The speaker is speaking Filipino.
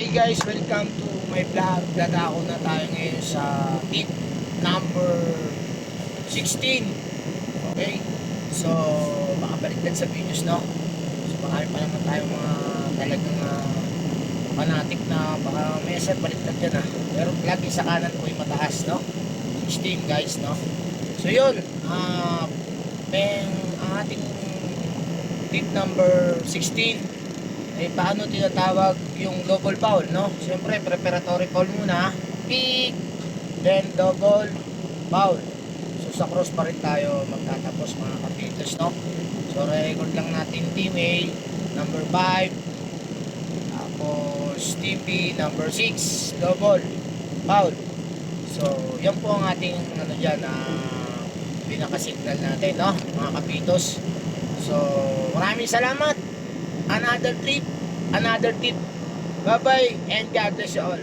Hi guys, welcome to my vlog. Dadako na tayo ngayon sa tip number 16. Okay? So, makabaliktad sa videos, no? So, marami pa naman tayo mga talagang fanatic na baka may isa baliktad yan Pero lagi sa kanan po yung mataas, no? 16 guys, no? So, yun. Ang ating tip number 16 paano tinatawag yung double foul, no? Siyempre, preparatory foul muna, pick, then double foul. So, sa cross pa rin tayo magtatapos mga kapitos, no? So, record lang natin team A, number 5, tapos team B, number 6, double foul. So, yan po ang ating ano dyan, pinaka-signal natin, no? Mga kapitos. So, maraming salamat. Another tip. Bye bye and God bless you all.